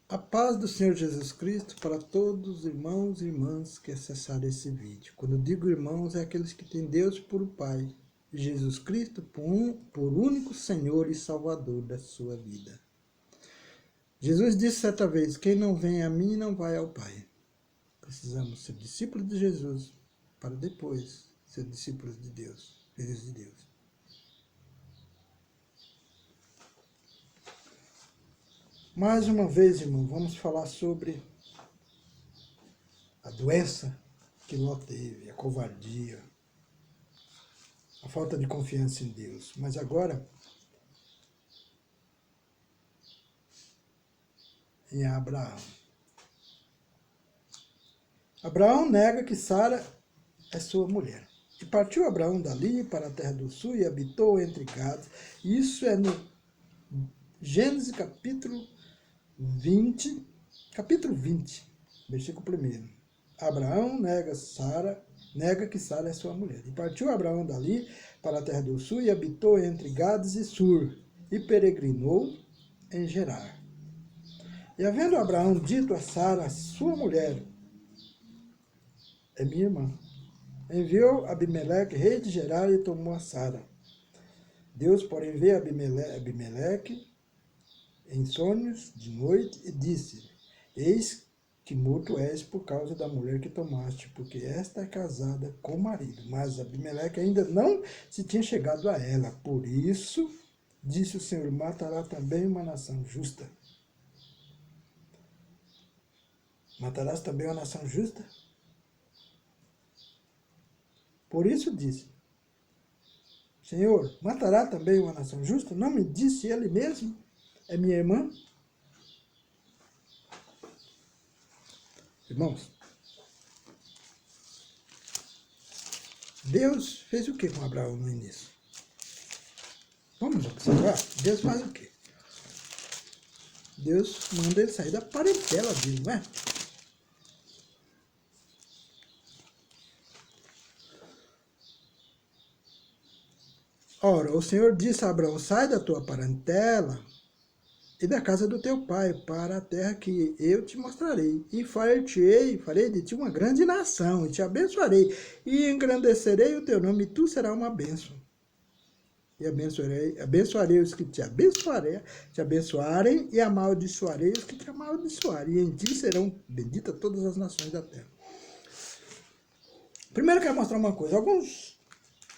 A paz do Senhor Jesus Cristo para todos os irmãos e irmãs que acessarem esse vídeo. Quando eu digo irmãos, é aqueles que têm Deus por Pai, e Jesus Cristo por único Senhor e Salvador da sua vida. Jesus disse certa vez, quem não vem a mim não vai ao Pai. Precisamos ser discípulos de Jesus para depois ser discípulos de Deus, filhos de Deus. Mais uma vez, irmão, vamos falar sobre a doença que Ló teve, a covardia, a falta de confiança em Deus. Mas agora, em Abraão. Abraão nega que Sara é sua mulher. E partiu Abraão dali para a terra do sul e habitou entre Gades. Isso é no Gênesis capítulo 20, versículo 1. Abraão nega que Sara é sua mulher. E partiu Abraão dali para a terra do sul e habitou entre Gades e Sur, e peregrinou em Gerar. E havendo Abraão dito a Sara, sua mulher, é minha irmã, enviou Abimeleque, rei de Gerar, e tomou a Sara. Deus, porém, veio a Abimeleque em sonhos de noite e disse, eis que morto és por causa da mulher que tomaste, porque esta é casada com o marido. Mas Abimeleque ainda não se tinha chegado a ela. Por isso, disse o Senhor, matará também uma nação justa. Matarás também uma nação justa? Por isso disse, Senhor, matará também uma nação justa? Não me disse ele mesmo? É minha irmã? Irmãos, Deus fez o que com Abraão no início? Vamos observar? Deus faz o quê? Deus manda ele sair da parentela dele, não é? Ora, o Senhor disse a Abraão, sai da tua parentela e da casa do teu pai, para a terra que eu te mostrarei. E farei de ti uma grande nação, e te abençoarei, e engrandecerei o teu nome, e tu serás uma bênção. E abençoarei os que te abençoarem, e amaldiçoarei os que te amaldiçoarem. E em ti serão benditas todas as nações da terra. Primeiro eu quero mostrar uma coisa. Alguns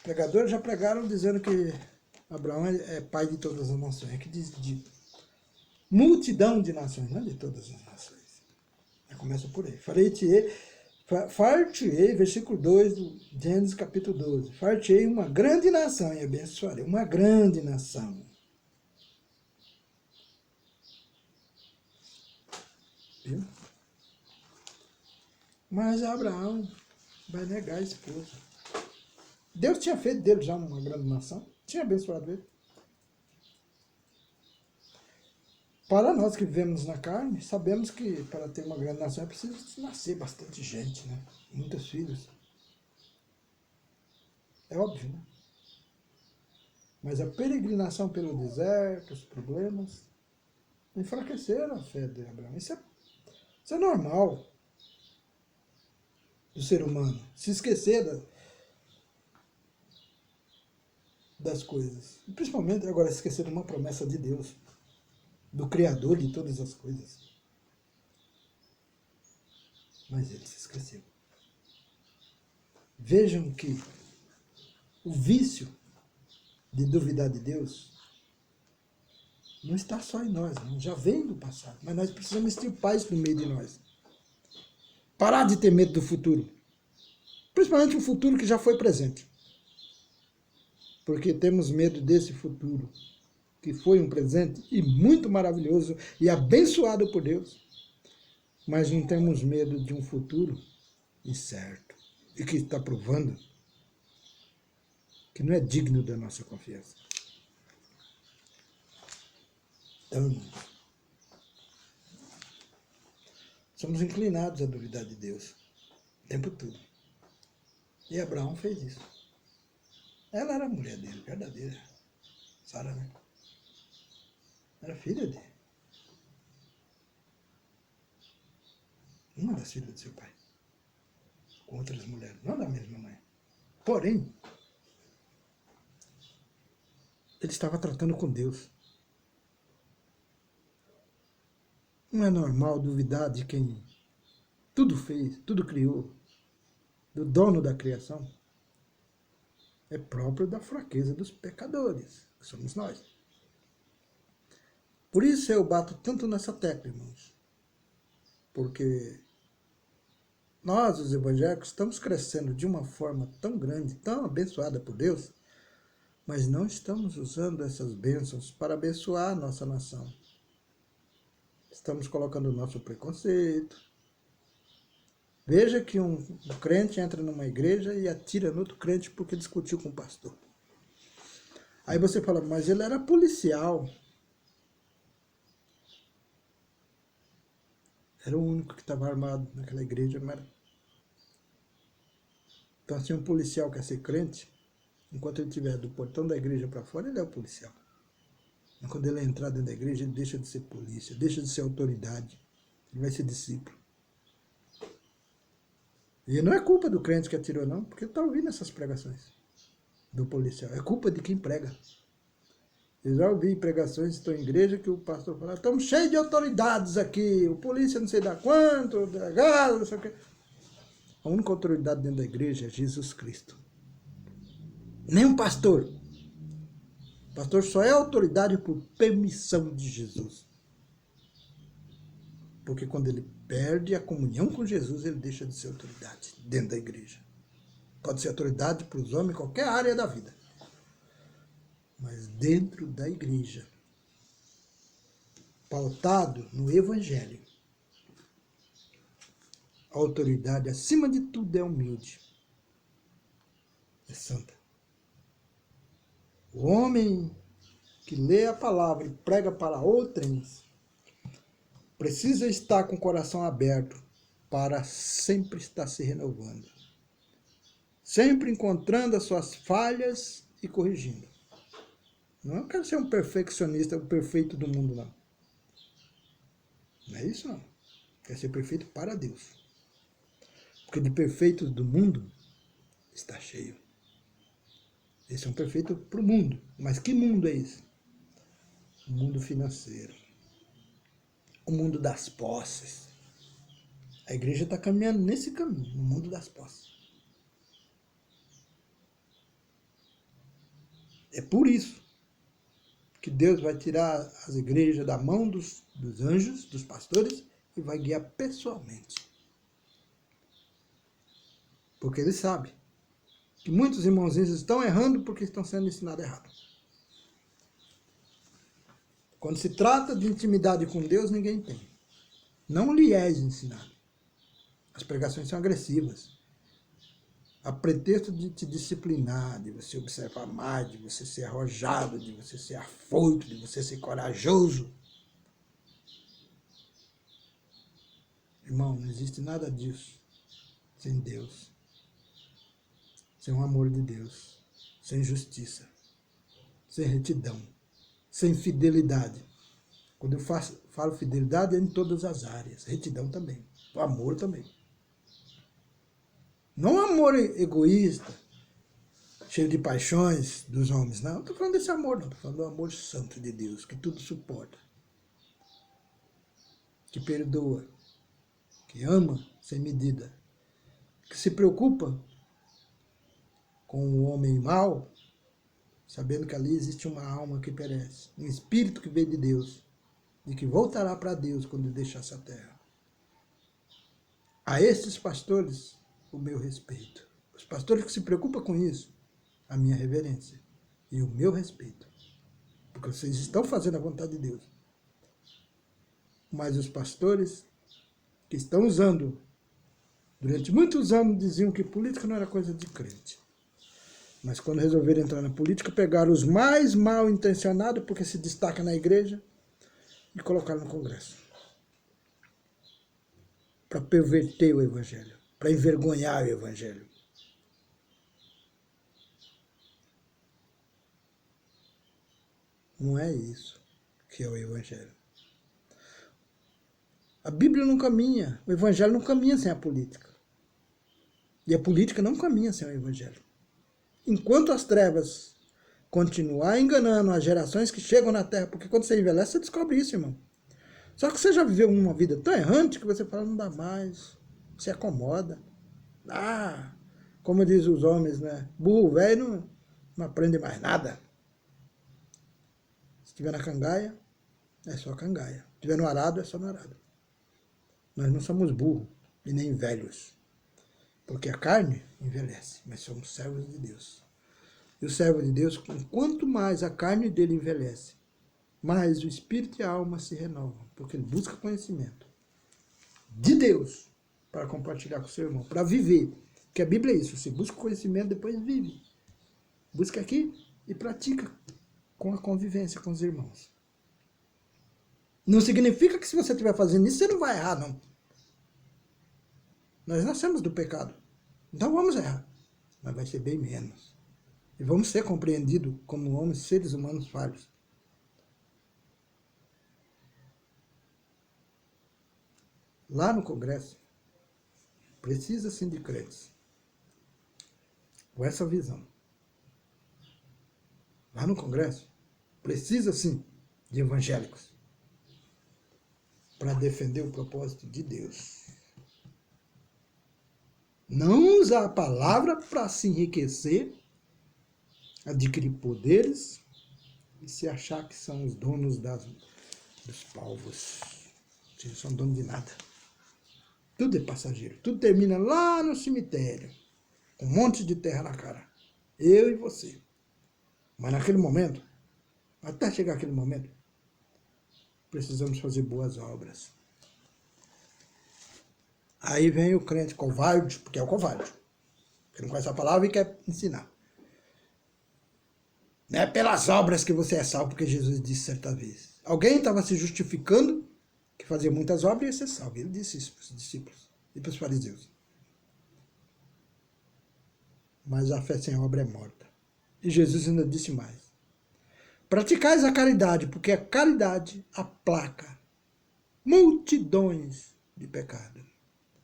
pregadores já pregaram dizendo que Abraão é pai de todas as nações. Aqui diz de multidão de nações, não de todas as nações. Já começa por aí. Far-te-ei, versículo 2 do Gênesis capítulo 12. Far-te-ei uma grande nação e abençoarei. Uma grande nação. Viu? Mas Abraão vai negar a esposa. Deus tinha feito dele já uma grande nação. Tinha abençoado ele. Para nós que vivemos na carne, sabemos que para ter uma grande nação é preciso nascer bastante gente, né? Muitos filhos. É óbvio, né? Mas a peregrinação pelo deserto, os problemas, enfraqueceram a fé de Abraão. Isso é normal do ser humano. Se esquecer das coisas. E principalmente agora se esquecer de uma promessa de Deus, do Criador de todas as coisas. Mas ele se esqueceu. Vejam que o vício de duvidar de Deus não está só em nós, não. Já vem do passado, mas nós precisamos extirpar isso no meio de nós. Parar de ter medo do futuro, principalmente um futuro que já foi presente, porque temos medo desse futuro que foi um presente e muito maravilhoso e abençoado por Deus, mas não temos medo de um futuro incerto e que está provando que não é digno da nossa confiança. Então, somos inclinados a duvidar de Deus o tempo todo. E Abraão fez isso. Ela era a mulher dele, verdadeira. Sara, né? Era filha dele. uma das filhas de seu pai, com outras mulheres, não da mesma mãe. Porém, ele estava tratando com Deus. Não é normal duvidar de quem tudo fez, tudo criou, do dono da criação. É próprio da fraqueza dos pecadores, que somos nós. Por isso eu bato tanto nessa tecla, irmãos. Porque nós, os evangélicos, estamos crescendo de uma forma tão grande, tão abençoada por Deus, mas não estamos usando essas bênçãos para abençoar a nossa nação. Estamos colocando o nosso preconceito. Veja que um crente entra numa igreja e atira no outro crente porque discutiu com o pastor. Aí você fala, mas ele era policial. Era o único que estava armado naquela igreja, não era? Então, assim, um policial quer ser crente, enquanto ele estiver do portão da igreja para fora, ele é o policial. Mas quando ele entrar dentro da igreja, ele deixa de ser polícia, deixa de ser autoridade. Ele vai ser discípulo. E não é culpa do crente que atirou, não, porque ele está ouvindo essas pregações do policial. É culpa de quem prega. Eu já ouvi pregações, estou em igreja, que o pastor fala, estamos cheios de autoridades aqui, o polícia não sei da quanto, o delegado, não sei o quê. A única autoridade dentro da igreja é Jesus Cristo. Nem um pastor. O pastor só é autoridade por permissão de Jesus. Porque quando ele perde a comunhão com Jesus, ele deixa de ser autoridade dentro da igreja. Pode ser autoridade para os homens em qualquer área da vida. Mas dentro da igreja, pautado no Evangelho, a autoridade, acima de tudo, é humilde. É santa. O homem que lê a palavra e prega para outrens precisa estar com o coração aberto para sempre estar se renovando. Sempre encontrando as suas falhas e corrigindo. Não eu quero ser um perfeccionista, o perfeito do mundo, não. Não é isso, não. Quer ser perfeito para Deus. Porque de perfeitos do mundo está cheio. Esse é um perfeito para o mundo. Mas que mundo é esse? O mundo financeiro. O mundo das posses. A igreja está caminhando nesse caminho, no mundo das posses. É por isso que Deus vai tirar as igrejas da mão dos anjos, dos pastores, e vai guiar pessoalmente. Porque ele sabe que muitos irmãozinhos estão errando porque estão sendo ensinados errado. Quando se trata de intimidade com Deus, ninguém tem. Não lhe és ensinado. As pregações são agressivas. A pretexto de te disciplinar, de você observar mais, de você ser arrojado, de você ser afoito, de você ser corajoso. Irmão, não existe nada disso sem Deus. Sem o amor de Deus. Sem justiça. Sem retidão. Sem fidelidade. Quando eu falo fidelidade, é em todas as áreas. Retidão também. O amor também. Não amor egoísta, cheio de paixões dos homens. Não, estou falando desse amor, não. Estou falando do amor santo de Deus, que tudo suporta. Que perdoa. Que ama sem medida. Que se preocupa com o homem mau, sabendo que ali existe uma alma que perece. Um espírito que veio de Deus. E que voltará para Deus quando deixar essa terra. A estes pastores, o meu respeito. Os pastores que se preocupam com isso, a minha reverência e o meu respeito. Porque vocês estão fazendo a vontade de Deus. Mas os pastores que estão usando, durante muitos anos diziam que política não era coisa de crente. Mas quando resolveram entrar na política, pegaram os mais mal intencionados, porque se destacam na igreja, e colocaram no Congresso. Para perverter o Evangelho, para envergonhar o Evangelho. Não é isso que é o Evangelho. A Bíblia não caminha, o Evangelho não caminha sem a política. E a política não caminha sem o Evangelho. Enquanto as trevas continuar enganando as gerações que chegam na Terra, porque quando você envelhece, você descobre isso, irmão. Só que você já viveu uma vida tão errante que você fala, não dá mais, se acomoda. Ah, como diz os homens, né? Burro velho não aprende mais nada. Se estiver na cangaia, é só cangaia. Se estiver no arado, é só no arado. Nós não somos burros e nem velhos. Porque a carne envelhece, mas somos servos de Deus. E o servo de Deus, quanto mais a carne dele envelhece, mais o espírito e a alma se renovam. Porque ele busca conhecimento de Deus para compartilhar com o seu irmão, para viver. Porque a Bíblia é isso, você busca conhecimento, depois vive. Busca aqui e pratica com a convivência com os irmãos. Não significa que se você estiver fazendo isso, você não vai errar, não. Nós nascemos do pecado. Então vamos errar. Mas vai ser bem menos. E vamos ser compreendidos como homens, seres humanos falhos. Lá no Congresso, precisa sim de crentes. Com essa visão. Lá no Congresso, precisa sim de evangélicos. Para defender o propósito de Deus. Não usar a palavra para se enriquecer, adquirir poderes e se achar que são os donos dos povos. Vocês não são donos de nada. Tudo é passageiro. Tudo termina lá no cemitério. Com um monte de terra na cara. Eu e você. Mas naquele momento, até chegar aquele momento, precisamos fazer boas obras. Aí vem o crente covarde, porque é o covarde. Que não conhece a palavra e quer ensinar. Não é pelas obras que você é salvo, porque Jesus disse certa vez. Alguém estava se justificando que fazia muitas obras e ia ser salvo. Ele disse isso para os discípulos e para os fariseus. Mas a fé sem obra é morta. E Jesus ainda disse mais. Praticais a caridade, porque a caridade aplaca multidões de pecado.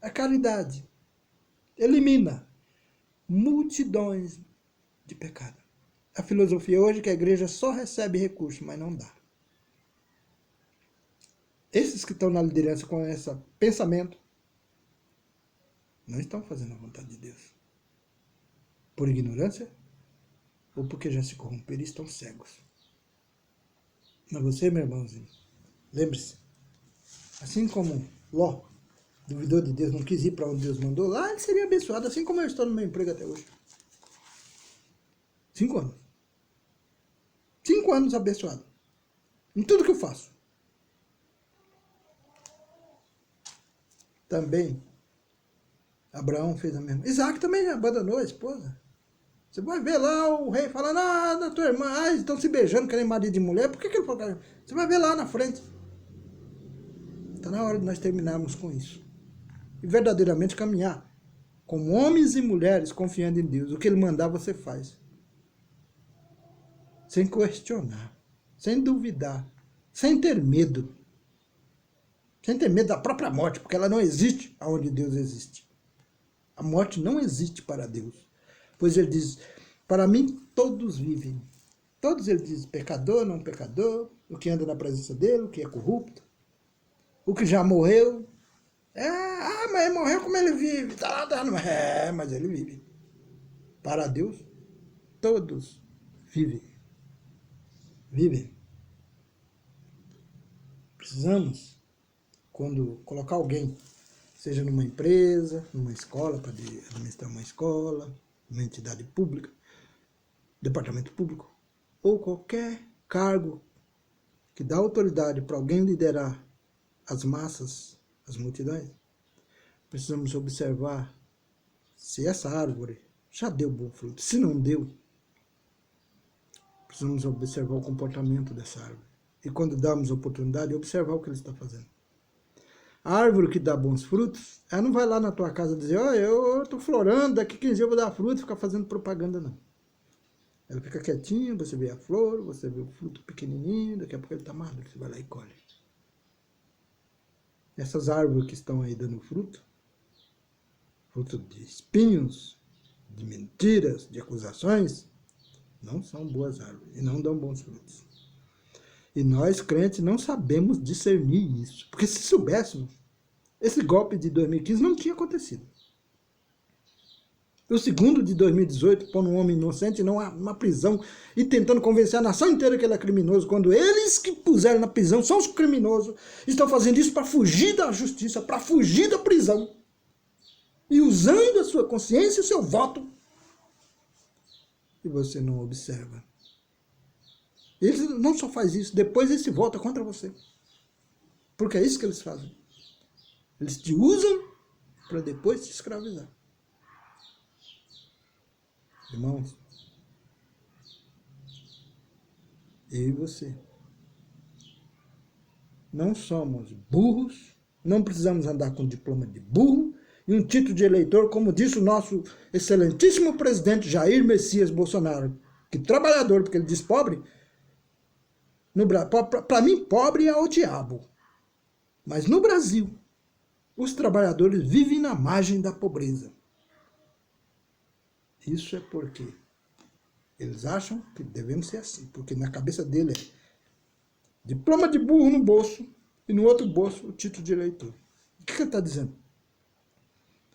A caridade elimina multidões de pecado. A filosofia hoje é que a igreja só recebe recursos, mas não dá. Esses que estão na liderança com esse pensamento não estão fazendo a vontade de Deus. Por ignorância ou porque já se corromperam e estão cegos. Mas você, meu irmãozinho, lembre-se, assim como Ló duvidou de Deus, não quis ir para onde Deus mandou, lá ele seria abençoado, assim como eu estou no meu emprego até hoje. 5 anos. 5 anos abençoado. Em tudo que eu faço. Também, Abraão fez a mesma. Isaac também abandonou a esposa. Você vai ver lá o rei falando, da tua irmã, estão se beijando, querendo marido de mulher, por que ele falou? Você vai ver lá na frente. Está na hora de nós terminarmos com isso. E verdadeiramente caminhar como homens e mulheres confiando em Deus. O que Ele mandar, você faz. Sem questionar, sem duvidar, sem ter medo. Sem ter medo da própria morte, porque ela não existe aonde Deus existe. A morte não existe para Deus. Pois ele diz, para mim todos vivem. Todos ele diz, pecador, não pecador, o que anda na presença dele, o que é corrupto, o que já morreu. Mas ele morreu como ele vive. Tá lá, mas ele vive. Para Deus, todos vivem. Vivem. Precisamos, quando colocar alguém, seja numa empresa, numa escola, para administrar uma escola, uma entidade pública, departamento público, ou qualquer cargo que dá autoridade para alguém liderar as massas, as multidões, precisamos observar se essa árvore já deu bom fruto. Se não deu, precisamos observar o comportamento dessa árvore. E quando damos oportunidade, observar o que ele está fazendo. A árvore que dá bons frutos, ela não vai lá na tua casa dizer, eu estou florando, daqui 15 dias eu vou dar fruto, e ficar fazendo propaganda, não. Ela fica quietinha, você vê a flor, você vê o fruto pequenininho, daqui a pouco ele está maduro, você vai lá e colhe. Essas árvores que estão aí dando fruto, fruto de espinhos, de mentiras, de acusações, não são boas árvores e não dão bons frutos. E nós, crentes, não sabemos discernir isso. Porque se soubéssemos, esse golpe de 2015 não tinha acontecido. O segundo de 2018, pondo um homem inocente numa prisão e tentando convencer a nação inteira que ele é criminoso, quando eles que puseram na prisão são os criminosos, estão fazendo isso para fugir da justiça, para fugir da prisão. E usando a sua consciência e o seu voto. E você não observa. Eles não só fazem isso, depois eles se voltam contra você. Porque é isso que eles fazem. Eles te usam para depois te escravizar. Irmãos, eu e você não somos burros, não precisamos andar com diploma de burro e um título de eleitor, como disse o nosso excelentíssimo presidente Jair Messias Bolsonaro, que trabalhador, porque ele diz pobre, para mim pobre é o diabo. Mas no Brasil, os trabalhadores vivem na margem da pobreza. Isso é porque eles acham que devemos ser assim, porque na cabeça dele é diploma de burro no bolso e no outro bolso o título de eleitor. O que ele está dizendo?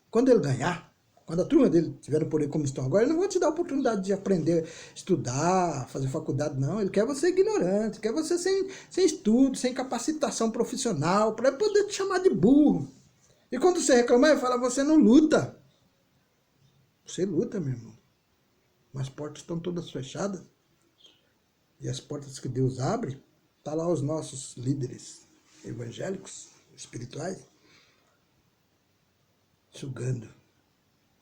Quando ele ganhar, quando a turma dele tiver o poder como estão agora, ele não vai te dar a oportunidade de aprender, estudar, fazer faculdade, não. Ele quer você ignorante, quer você sem estudo, sem capacitação profissional, para poder te chamar de burro. E quando você reclamar, ele fala, você não luta. Você luta, meu irmão. Mas as portas estão todas fechadas. E as portas que Deus abre, tá lá os nossos líderes evangélicos, espirituais, sugando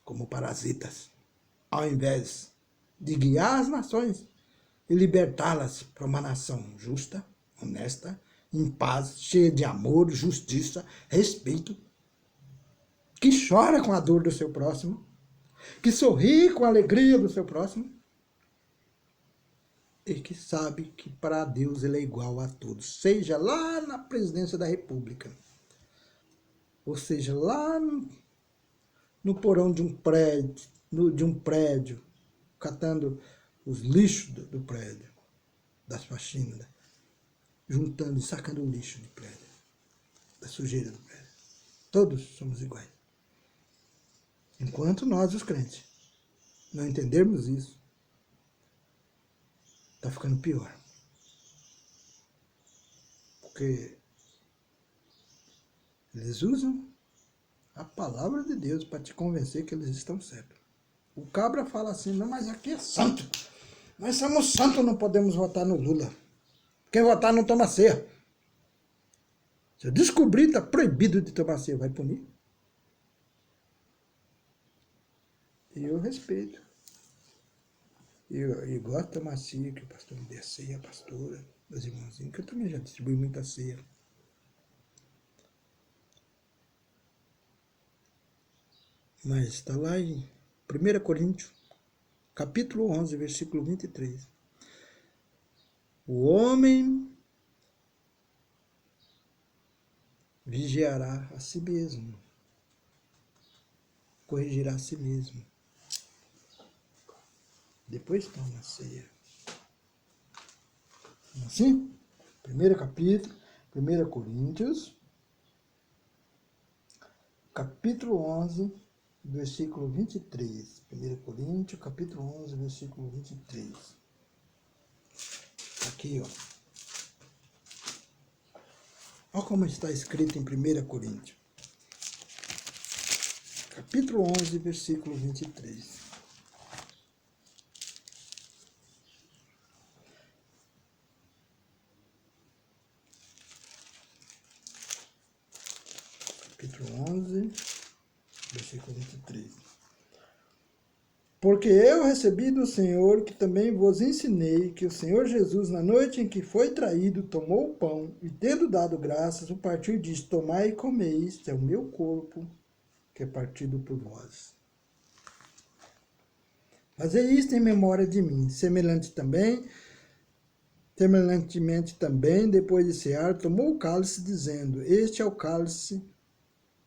como parasitas, ao invés de guiar as nações e libertá-las para uma nação justa, honesta, em paz, cheia de amor, justiça, respeito, que chora com a dor do seu próximo, que sorri com a alegria do seu próximo e que sabe que para Deus ele é igual a todos, seja lá na presidência da República, ou seja lá no porão de um prédio, catando os lixos do prédio, das faxinas, juntando e sacando o lixo do prédio, da sujeira do prédio. Todos somos iguais. Enquanto nós, os crentes, não entendermos isso, está ficando pior. Porque eles usam a palavra de Deus para te convencer que eles estão certos. O cabra fala assim, não, mas aqui é santo. Nós somos santos, não podemos votar no Lula. Quem votar não toma ceia. Se eu descobrir, está proibido de tomar ceia. Vai punir? E eu respeito. E gosto de tomar ceia, que o pastor me dê a ceia, a pastora, meus irmãozinhos, que eu também já distribuí muita ceia. Mas está lá em 1 Coríntios, capítulo 11, versículo 23. O homem vigiará a si mesmo, corrigirá a si mesmo. Depois toma a ceia. Assim, primeiro capítulo, 1 Coríntios, capítulo 11, versículo 23. 1 Coríntios, capítulo 11, versículo 23. Aqui, ó. Olha como está escrito em 1 Coríntios. Capítulo 11, versículo 23. Capítulo 11, versículo 23. Porque eu recebi do Senhor, que também vos ensinei, que o Senhor Jesus, na noite em que foi traído, tomou o pão, e tendo dado graças, o partiu e disse, tomai e comei, isto é o meu corpo, que é partido por vós. Fazei isto em memória de mim. Semelhante também, Semelhantemente também, depois de cear, tomou o cálice, dizendo: Este é o cálice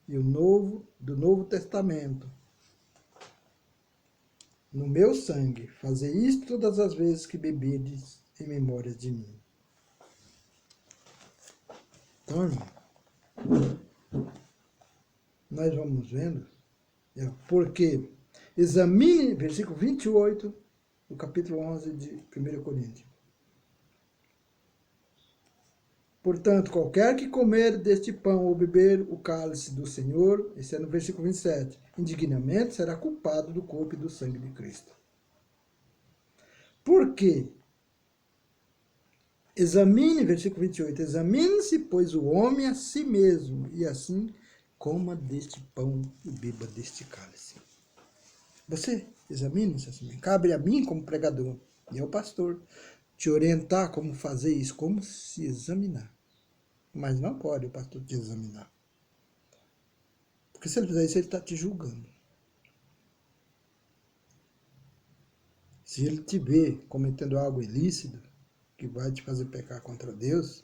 do Novo Testamento, no meu sangue. Fazei isto todas as vezes que bebedes em memória de mim. Então, irmão, nós vamos vendo, porque examine, versículo 28, do capítulo 11 de 1 Coríntios. Portanto, qualquer que comer deste pão ou beber o cálice do Senhor, esse é no versículo 27, indignamente será culpado do corpo e do sangue de Cristo. Por quê? Examine, versículo 28, examine-se, pois, o homem a si mesmo, e assim coma deste pão e beba deste cálice. Você examine-se assim. Cabe a mim, como pregador, e ao pastor, te orientar como fazer isso, como se examinar. Mas não pode o pastor te examinar. Porque se ele fizer isso, ele está te julgando. Se ele te vê cometendo algo ilícito, que vai te fazer pecar contra Deus,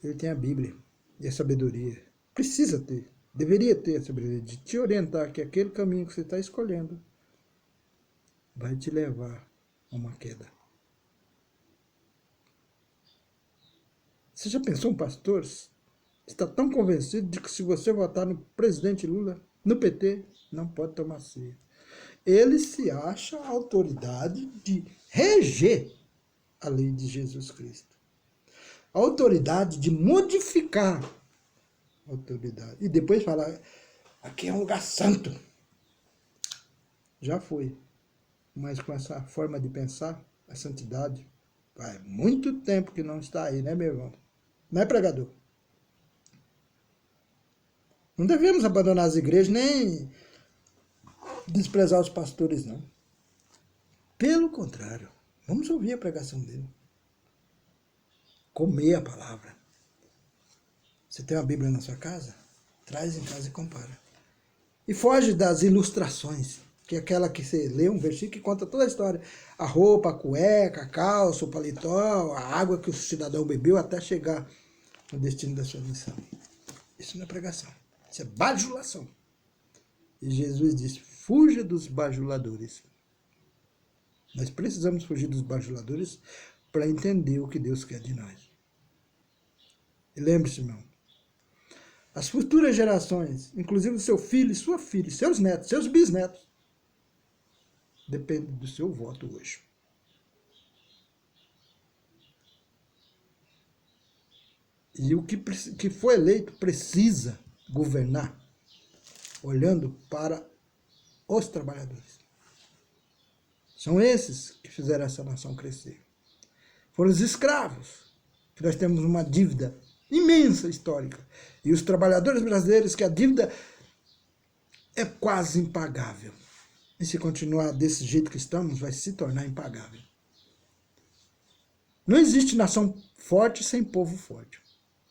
ele tem a Bíblia e a sabedoria. Precisa ter, deveria ter a sabedoria de te orientar que aquele caminho que você está escolhendo vai te levar a uma queda. Você já pensou um pastor está tão convencido de que se você votar no presidente Lula, no PT, não pode tomar ceia? Ele se acha a autoridade de reger a lei de Jesus Cristo. A autoridade de modificar a autoridade. E depois falar, aqui é um lugar santo. Já foi. Mas com essa forma de pensar, a santidade, faz muito tempo que não está aí, né, meu irmão? Não é pregador? Não devemos abandonar as igrejas, nem desprezar os pastores, não. Pelo contrário, vamos ouvir a pregação dele. Comer a palavra. Você tem uma Bíblia na sua casa? Traz em casa e compara. E foge das ilustrações, que é aquela que você lê um versículo que conta toda a história. A roupa, a cueca, a calça, o paletó, a água que o cidadão bebeu até chegar no destino da sua missão. Isso não é pregação. Isso é bajulação. E Jesus disse, fuja dos bajuladores. Nós precisamos fugir dos bajuladores para entender o que Deus quer de nós. E lembre-se, irmão, as futuras gerações, inclusive o seu filho e sua filha, seus netos, seus bisnetos, depende do seu voto hoje. E o que foi eleito precisa governar, olhando para os trabalhadores. São esses que fizeram essa nação crescer. Foram os escravos, que nós temos uma dívida imensa histórica. E os trabalhadores brasileiros, que a dívida é quase impagável. E se continuar desse jeito que estamos, vai se tornar impagável. Não existe nação forte sem povo forte.